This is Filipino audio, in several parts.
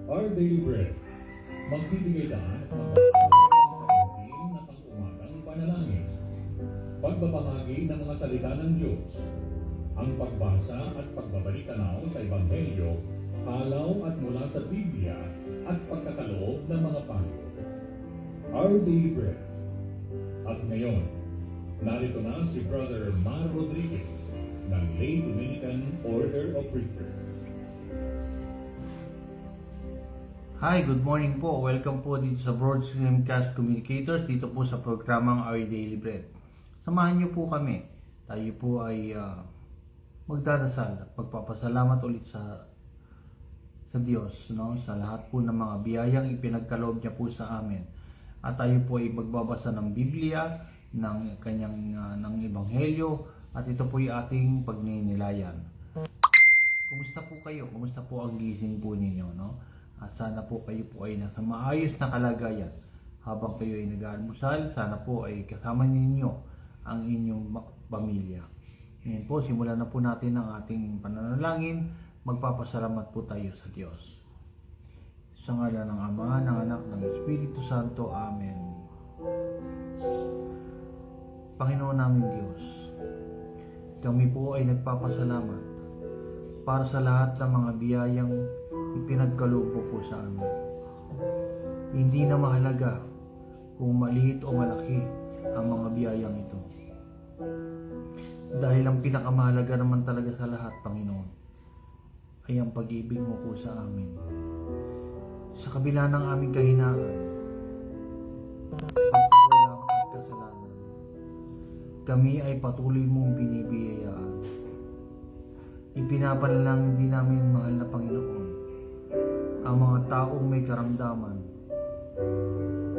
Our Daily Bread, magbibigay daan at magbibigay na pang-umagang panalangin, pagbabahagi ng mga salita ng Diyos, ang pagbasa at pagbabalik-tanaw sa Ebanghelyo, alaw at mula sa Biblia at pagkakaloob ng mga payo. Our Daily Bread. At ngayon, narito na si Brother Mar Rodriguez ng Lay Dominican Order of Preachers. Hi, good morning po. Welcome po dito sa Broadstreamcast Communicators, dito po sa programang Our Daily Bread. Samahan niyo po kami. Tayo po ay magdadasal at magpapasalamat ulit sa Diyos, no? Sa lahat po ng mga biyayang ipinagkaloob niya po sa amin. At tayo po ay magbabasa ng Biblia, ng kanyang ng Ebanghelyo, at ito po ay ating pagninilayan. Kumusta po kayo? Kumusta po ang gising po ninyo, no? At sana po kayo po ay nasa maayos na kalagayan. Habang kayo ay nag-aalmusal, sana po ay kasama ninyo ang inyong pamilya. Ngayon po, simulan na po natin ang ating pananalangin. Magpapasalamat po tayo sa Diyos. Sa ngalan ng Ama, ng Anak, ng Espiritu Santo. Amen. Panginoon namin Diyos, kami po ay nagpapasalamat para sa lahat ng mga biyayang ipinagkaloob mo po sa amin. Hindi na mahalaga kung maliit o malaki ang mga biyayang ito. Dahil ang pinakamahalaga naman talaga sa lahat, Panginoon, ay ang pag-ibig mo po sa amin. Sa kabila ng aming kahinaan, pagkukulang at kasalanan, kami ay patuloy mong binibiyayaan. Ipinapanalangin din namin, mahal na Panginoon, ang mga taong may karamdaman.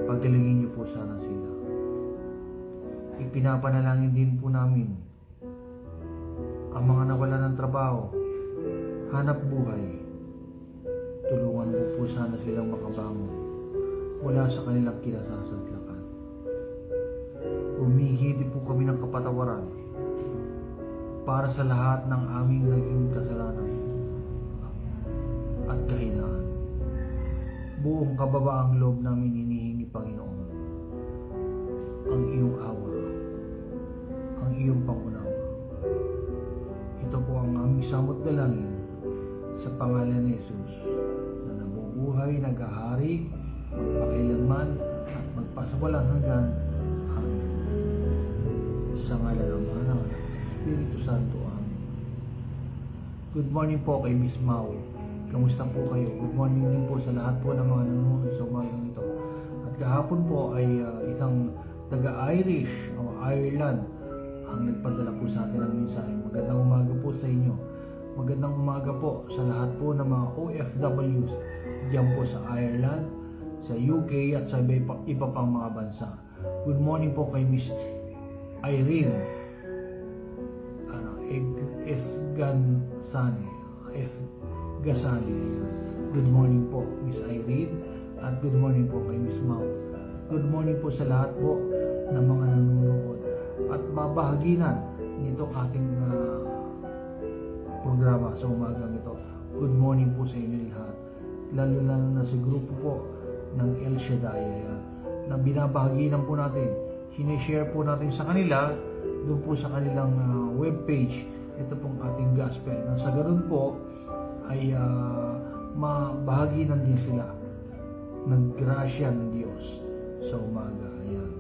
Pagalingin niyo po sana sila. Ipinapanalangin din po namin ang mga nawalan ng trabaho, hanap buhay. Tulungan mo po sana silang makabangon mula sa kanilang kinasasadlakan. Humihingi po kami ng kapatawaran para sa lahat ng aming naging kasalanan at kahinaan. Buong kababaang loob namin hinihingi, Panginoon, ang iyong awa, ang iyong pangunawa. Ito po ang aming samot dalangin sa pangalan ni Jesus na nabubuhay, nag-ahari, magpakailanman at magpasawalang hanggan. Amen. Sa ngalan ng Ama, ng Espiritu Santo. Amen. Good morning po kay Miss Mau. Kamusta po kayo? Good morning din po sa lahat po ng mga nanonood sa umagang ito. At kahapon po ay isang taga-Irish o Ireland ang nagpadala po sa atin ng mensahe. Magandang umaga po sa inyo. Magandang umaga po sa lahat po ng mga OFWs diyan po sa Ireland, sa UK at sa iba pang mga bansa. Good morning po kay Miss Irene Gasani. Good morning po Miss Irene at good morning po kay Miss Mau. Good morning po sa lahat po ng mga nanonood at babahaginan nitong ating programa sa umagang ito. Good morning po sa inyo lahat, lalo na sa grupo po ng El Shaddai na binabahaginan po natin, sinishare po natin sa kanila doon po sa kanilang webpage. Ito pong ating gospel na sa ganun po ay mabahaginan din sila ng grasya ng Diyos sa umaga. Ayan.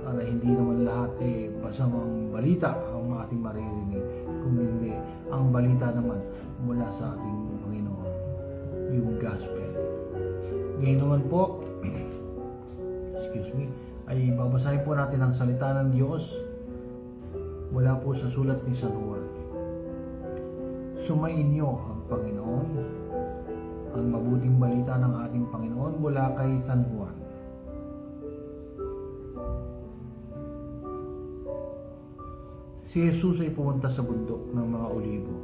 Para hindi naman lahat masamang balita ang ating maririnig, kung hindi ang balita naman mula sa ating Panginoon, yung gospel. Ngayon naman po ay babasahin po natin ang salita ng Diyos mula po sa sulat ni San Juan. Sumainyo ang Panginoon, ang mabuting balita ng ating Panginoon mula kay San Juan. Si Jesus ay pumunta sa bundok ng mga Olibo.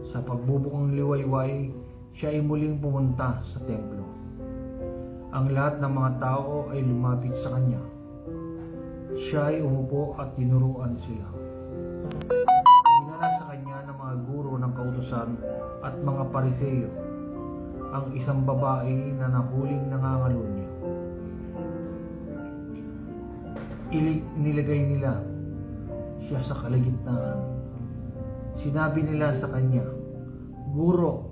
Sa pagbubukang liwayway, siya ay muling pumunta sa templo. Ang lahat ng mga tao ay lumapit sa kanya. Siya ay umupo at tinuruan sila. kautosan at mga Pariseo ang isang babae na nahuling nangangalunya. Inilagay nila siya sa kalagitnaan. Sinabi nila sa kanya, "Guro,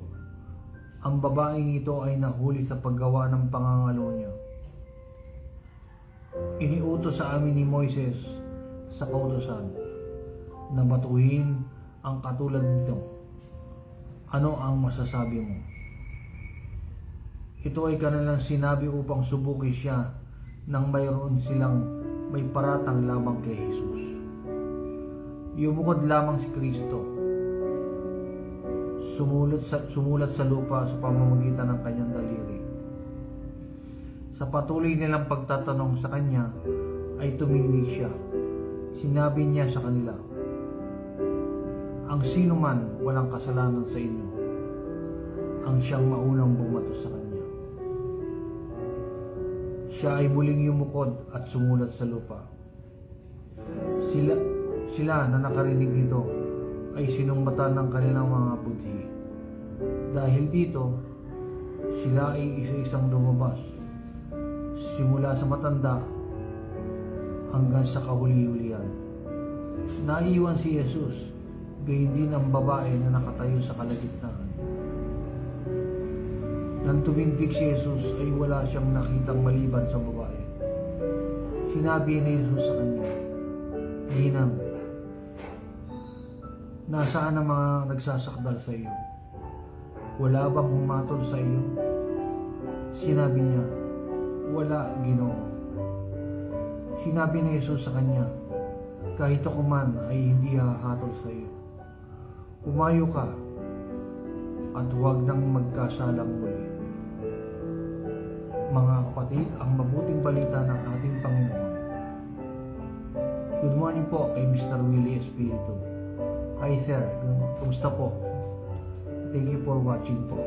ang babaeng ito ay nahuli sa paggawa ng pangangalunya. Iniutos sa amin ni Moises sa kautosan na batuhin ang katulad nito. Ano ang masasabi mo?" Ito ay kanilang sinabi upang subukin siya nang mayroon silang may paratang lamang kay Jesus. Yumukod lamang si Kristo. Sumulat sa lupa sa pamamagitan ng kanyang daliri. Sa patuloy nilang pagtatanong sa kanya, ay tumindig siya. Sinabi niya sa kanila, "Ang sino man walang kasalanan sa inyo, ang siyang maunang bumato sa kanya." Siya ay muling yumukod at sumulat sa lupa. Sila na nakarinig nito ay sinumbatan ng kanilang mga budhi. Dahil dito, sila ay isa-isang lumabas, simula sa matanda hanggang sa kahuli-hulihan. Naiwan si Jesus, gayon din ang babae na nakatayo sa kalagitnaan. Nang tumindig si Jesus ay wala siyang nakitang maliban sa babae. Sinabi ni Jesus sa kanya, "Ginang, nasaan ang mga nagsasakdal sa iyo? Wala bang humatol sa iyo?" Sinabi niya, "Wala, Ginoo." Sinabi ni Jesus sa kanya, "Kahit ako man ay hindi hahatol sa iyo. Umayo ka at huwag nang magkasalang muli." Mga kapatid, ang mabuting balita ng ating Panginoon. Good morning po kay Mr. Willie Espiritu. Hi sir, kumusta po? Thank you for watching po.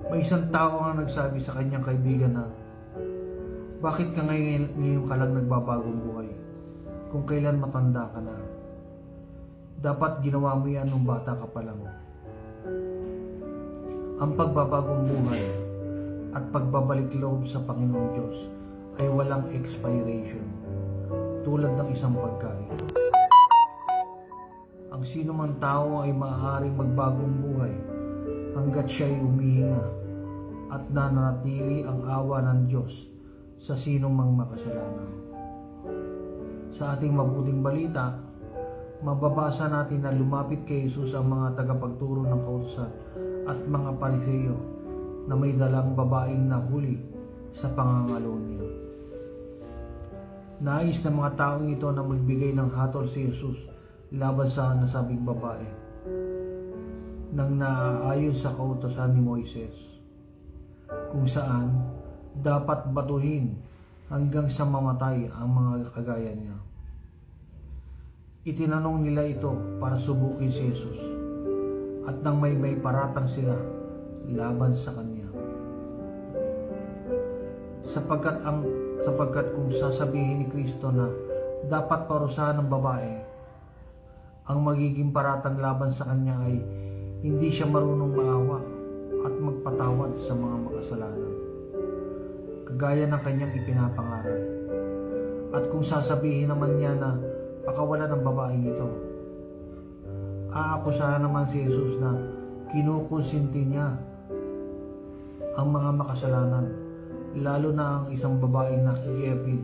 May isang tao ang nagsabi sa kanyang kaibigan na, "Bakit ka ngayon ka lang nagbabagong buhay? Kung kailan matanda ka na. Dapat ginawa mo yan nung bata ka pa lang." Ang pagbabagong buhay at pagbabalik loob sa Panginoong Diyos ay walang expiration, tulad ng isang pagkain. Ang sino man tao ay maaaring magbagong buhay hanggat siya ay humihinga at nananatili ang awa ng Diyos sa sinong mang makasalanan. Sa ating mabuting balita, mababasa natin na lumapit kay Jesus ang mga tagapagturo ng kautusan at mga Pariseo na may dalang babaeng nahuli sa pangangalunya. Nais ng mga taong ito na magbigay ng hatol si Jesus laban sa nasabing babae nang naaayon sa kautusan ni Moises, kung saan dapat batuhin hanggang sa mamatay ang mga kagaya niya. Itinanong nila ito para subukin si Jesus at nang may paratang sila laban sa kanya. Sapagkat kung sasabihin ni Kristo na dapat parusahan ng babae, ang magiging paratang laban sa kanya ay hindi siya marunong maawa at magpatawad sa mga makasalanan, kagaya ng kanyang ipinapangaral. At kung sasabihin naman niya na pakawalan ng babaeng ito, aakusahan naman si Jesus na kinukonsinti niya ang mga makasalanan, lalo na ang isang babaeng nakikiapid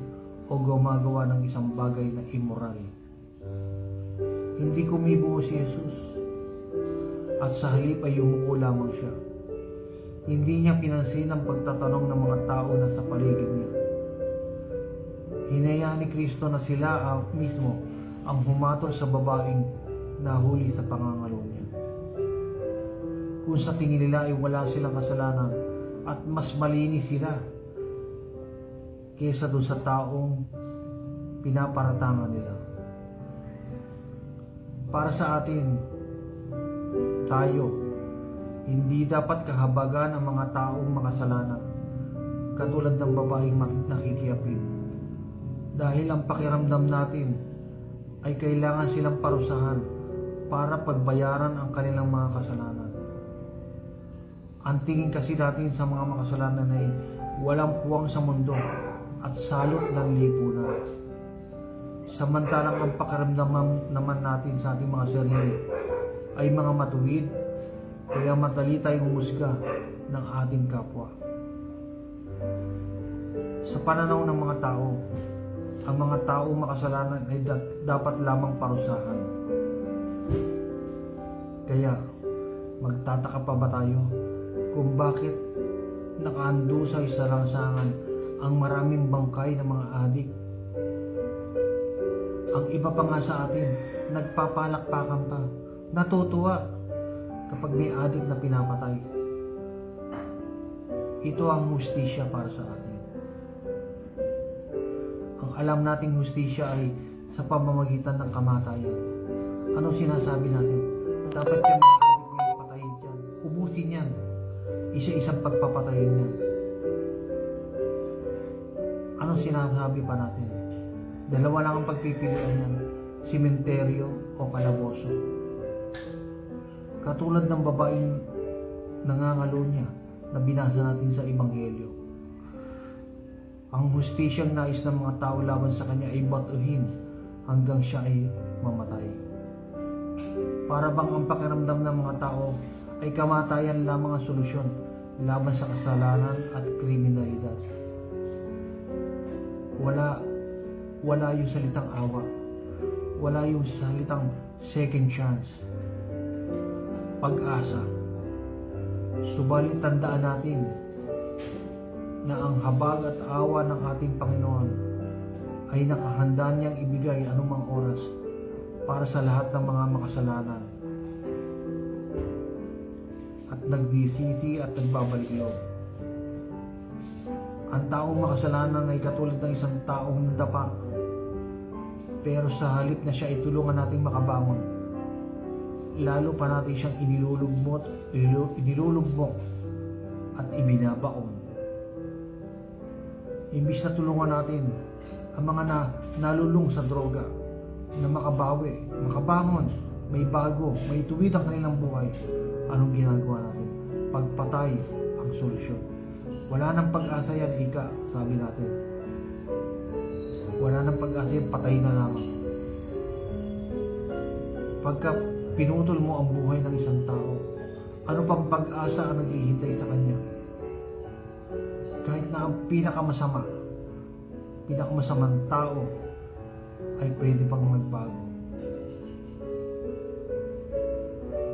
o gumagawa ng isang bagay na immoral. Hindi kumibo si Jesus at sa halip ay yumuko lamang siya. Hindi niya pinansin ang pagtatanong ng mga tao na sa paligid niya. Hinayaan ni Kristo na sila mismo ang humatol sa babaeng nahuli sa pangangalunya. Kung sa tingin nila ay wala silang kasalanan at mas malinis sila kaysa doon sa taong pinaparatangan nila. Para sa atin, tayo, hindi dapat kahabagan ang mga taong makasalanan katulad ng babaeng nakikiapid, dahil ang pakiramdam natin ay kailangan silang parusahan para pagbayaran ang kanilang mga kasalanan. Ang tingin kasi natin sa mga makasalanan ay walang puwang sa mundo at salot ng lipunan. Samantalang ang pakiramdam naman natin sa ating mga sarili ay mga matuwid, kaya madali tayong humusga ng ating kapwa. Sa pananaw ng mga tao, ang mga tao makasalanan ay dapat lamang parusahan. Kaya, magtataka pa ba tayo kung bakit nakahandusay sa lansangan ang maraming bangkay ng mga adik? Ang iba pa nga sa atin, nagpapalakpakan pa, natutuwa kapag may adik na pinapatay. Ito ang hustisya para sa atin. Ang alam nating hustisya ay sa pamamagitan ng kamatayan. Anong sinasabi natin? Dapat yung mga adik na yung patayin dyan. Ubusin yan. Isa-isang pagpapatayin yan. Anong sinasabi pa natin? Dalawa lang ang pagpipilian yan. Simenteryo o kalaboso. Katulad ng babaeng nangangalo niya na binasa natin sa Ebanghelyo. Ang hustisyang nais ng mga tao laban sa kanya ay batuhin hanggang siya ay mamatay. Para bang ang pakiramdam ng mga tao ay kamatayan lamang ang solusyon laban sa kasalanan at kriminalidad. Wala yung salitang awa. Wala yung salitang second chance. Pag-asa. Subalit tandaan natin na ang habag at awa ng ating Panginoon ay nakahanda niyang ibigay anumang oras para sa lahat ng mga makasalanan at nagdisisi at nagbabalik loob. Ang taong makasalanan ay katulad ng isang taong nadapa, pero sa halip na siya ay tulungan nating makabangon, lalo pa natin siyang inilulugmok at ibinabaon. Imbis na tulungan natin ang mga nalulung sa droga na makabawi, makabangon, may bago, may tuwid ang kanilang buhay, anong ginagawa natin? Pagpatay ang solusyon. Wala nang pag-asa yan, ika, sabi natin. Wala nang pag-asa yan, patay na lamang. Pagka pinutol mo ang buhay ng isang tao, ano pang pag-asa ang naghihintay sa kanya? Kahit na ang pinakamasamang tao ay pwede pang magbago.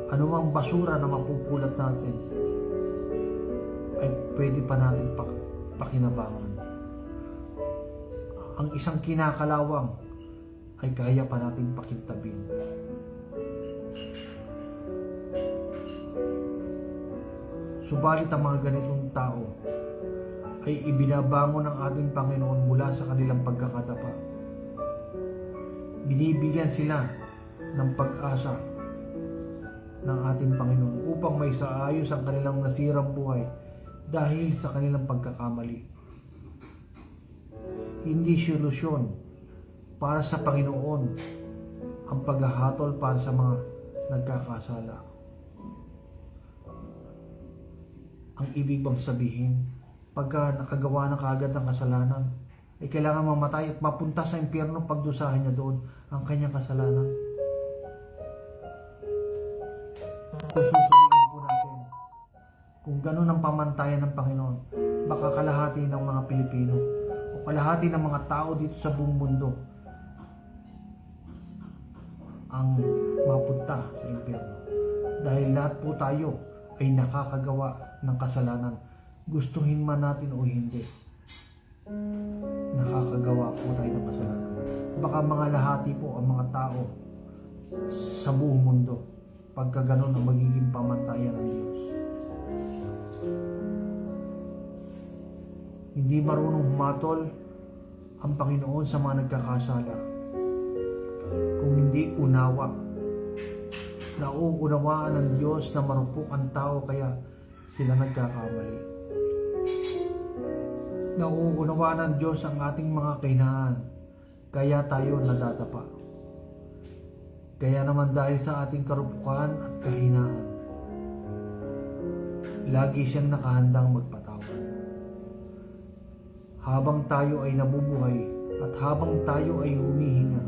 Ano mang basura na mapupulot natin ay pwede pa natin pakinabangan. Ang isang kinakalawang ay kaya pa natin pakintabin. Subalit ang mga ganitong tao ay ibinabangon ng ating Panginoon mula sa kanilang pagkakadapa. Binibigyan sila ng pag-asa ng ating Panginoon upang may saayos ang kanilang nasirang buhay dahil sa kanilang pagkakamali. Hindi solusyon para sa Panginoon ang paghahatol para sa mga nagkakasala. Ang ibig bang sabihin, pagka nakagawa na kaagad ng kasalanan, ay kailangan mamatay at mapunta sa impyerno, pagdusahan niya doon ang kanyang kasalanan? Kung susuriin po natin, kung gano'n ang pamantayan ng Panginoon, baka kalahati ng mga Pilipino o kalahati ng mga tao dito sa buong mundo ang mapunta sa impyerno. Dahil lahat po tayo ay nakakagawa ng kasalanan, gustuhin man natin o hindi. Nakakagawa po tayo ng kasalanan. Baka mga lahati po ang mga tao sa buong mundo pagka ganun ang magiging pamantayan ng Diyos. Hindi marunong humatol ang Panginoon sa mga nagkakasala. Kung hindi unawa, nauunawaan ng Diyos na marupok ang tao kaya sila nagkakamali. Nauunawaan ng Diyos ang ating mga kahinaan kaya tayo nadadapa. Kaya naman dahil sa ating karupukan at kahinaan, lagi siyang nakahandang magpatawad. Habang tayo ay nabubuhay at habang tayo ay humihinga,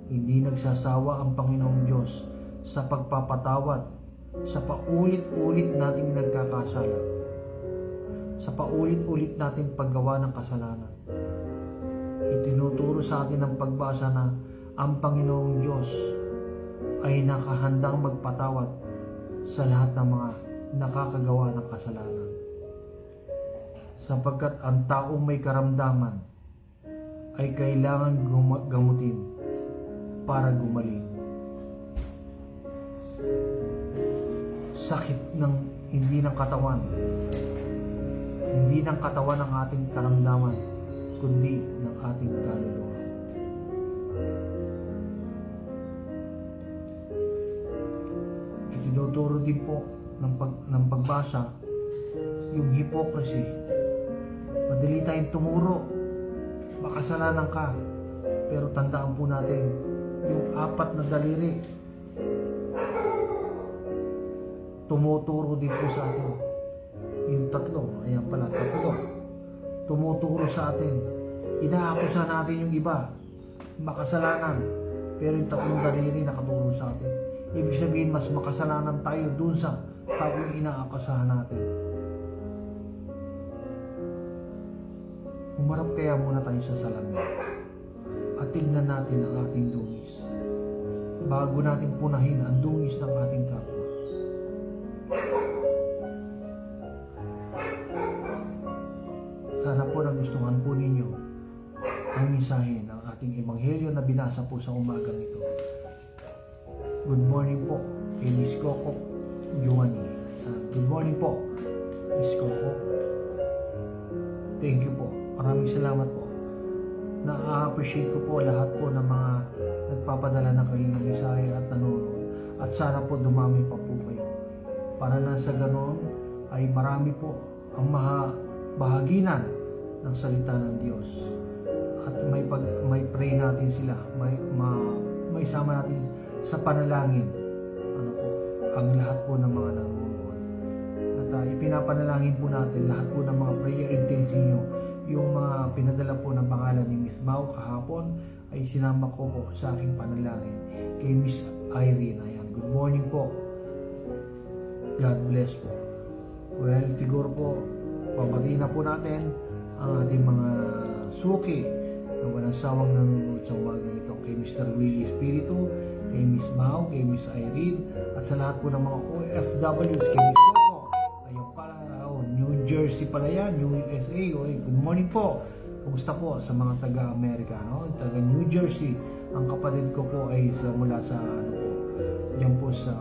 hindi nagsasawa ang Panginoong Diyos sa pagpapatawad sa paulit-ulit nating nagkakasala, sa paulit-ulit nating paggawa ng kasalanan. Itinuturo sa atin ang pagbasa na ang Panginoong Diyos ay nakahandang magpatawad sa lahat ng mga nakakagawa ng kasalanan. Sapagkat ang taong may karamdaman ay kailangan gamutin para gumaling. Sakit ng hindi ng katawan ang ating karamdaman, kundi ng ating kaluluwa. Itinuturo din po ng pagbasa yung hypocrisy. Madali tayong tumuro, makasalanan ka, pero tandaan po natin yung 4 na daliri, tumuturo din po sa atin. Yung 3, ayan pala, 3, tumuturo sa atin. Inaakusa natin yung iba, makasalanan, pero yung 3 daliri nakaturo sa atin. Ibig sabihin, mas makasalanan tayo dun sa taong inaakusahan natin. Humarap kaya muna tayo sa salamin at tignan natin ang ating dungis bago natin punahin ang dungis ng ating kapwa. Sana po nagustuhan po ninyo ang mensahe ng ating ebanghelyo na binasa po sa umagang ito. Good morning po kay Miss Coco Giovanni. Good morning po, Miss Coco. Thank you po. Maraming salamat po. Na-appreciate ko po lahat po ng mga nagpapadala ng kanilang mensahe at nanonood. At sana po dumami pa po kayo. Para na sa ganon ay marami po ang bahaginan ng salita ng Diyos. At may pray natin sila. May sama natin sa panalangin. Ano po, ang lahat po ng mga nanonood. At ipinapanalangin po natin lahat po ng mga prayer intention nyo. Yung mga pinadala po ng pangalan ni Miss Mau kahapon ay sinama ko po sa aking panalangin kay Miss Irene. Ayan, good morning po. God bless po. Well, siguro po, pabati na po natin ang ating mga suki na walang sawang nanonood sa umagang ito kay Mr. Willie Espiritu, kay Miss Mau, kay Miss Irene, at sa lahat po ng mga OFWs, kay Miss Coco. Ayun pala, New Jersey pala yan, New USA. Good morning po. Kumusta po sa mga taga-Amerika, no? Taga New Jersey. Ang kapatid ko po ay mula sa diyan po sa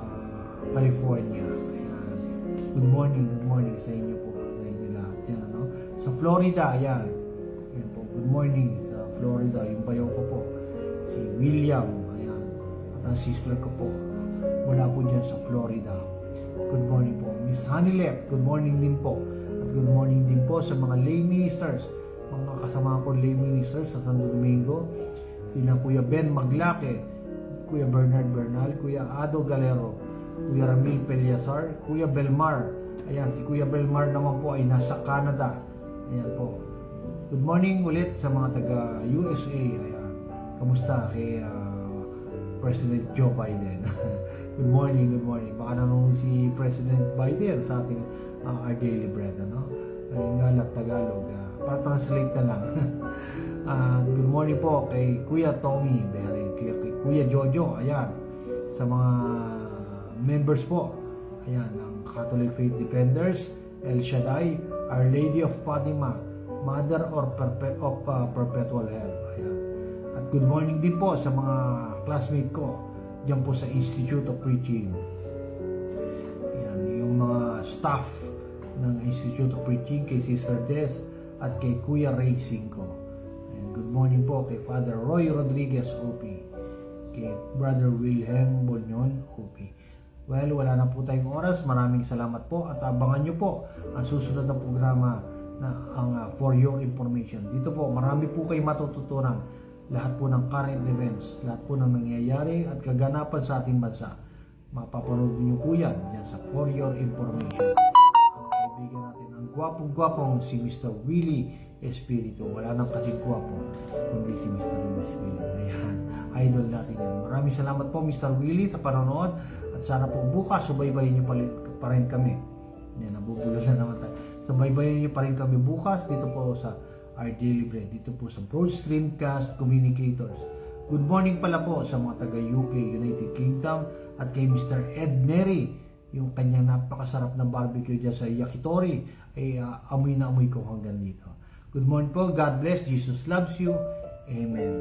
California. Ayan. Good morning sa inyo po. Sa inyo lahat. Yan, no? Sa Florida, ayan. Ayan po. Good morning sa Florida. Yung bayaw ko po, si William. Ayan. At ang sister ko po, mula po dyan sa Florida. Good morning po. Miss Hanilet, good morning din po. At good morning din po sa mga lay ministers, mga kasama ko lay ministers sa Santo Domingo, sina Kuya Ben Maglake, Kuya Bernard Bernal, Kuya Ado Galero, Kuya Ramil Peliasar, Kuya Belmar. Ayan, si Kuya Belmar naman po ay nasa Canada. Ayan po. Good morning ulit sa mga taga USA. Ayan. Kamusta kay President Joe Biden? Good morning. Baka nanonood si President Biden sa ating Our Daily Bread, ano? Ayun nga lang, Tagalog. Pa-translate na lang. Good morning po kay Kuya Tommy Berry, kay Kuya Jojo, ayan. Sa mga members po, ayan, ang Catholic Faith Defenders, El Shaddai, Our Lady of Fatima, Mother of Perpetual Help, ayan. At good morning din po sa mga classmate ko diyan po sa Institute of Preaching. Ayan, yung mga staff ng Institute of Preaching, kay Sister Des at kay Kuya Ray Cinco. Ayan, good morning po kay Father Roy Rodriguez, OP, kay Brother Wilhelm Bolnon, OP. Well, wala na po tayong oras. Maraming salamat po at abangan nyo po ang susunod na programa na ang For Your Information. Dito po, marami po kayo matututunan lahat po ng current events, lahat po ng nangyayari at kaganapan sa ating bansa. Mapapanood niyo po yan sa For Your Information. Ang kaibigan natin, ang gwapong-gwapong si Mr. Willie Espiritu. Wala nang kasing gwapo, kundi si Mr. Willie Espiritu. Ayan, idol natin yan. Maraming salamat po Mr. Willie sa panonood at sana po bukas subaybayin niyo pa rin kami. Yan, nabubulo na naman tayo. Subaybayin niyo pa rin kami bukas dito po sa Our Daily Bread, dito po sa Broad Streamcast Communicators. Good morning pala po sa mga taga UK, United Kingdom at kay Mr. Ed Neri, yung kanyang napakasarap na barbecue dyan sa Yakitori ay amoy na amoy ko hanggang dito. Good morning po, God bless, Jesus loves you, Amen.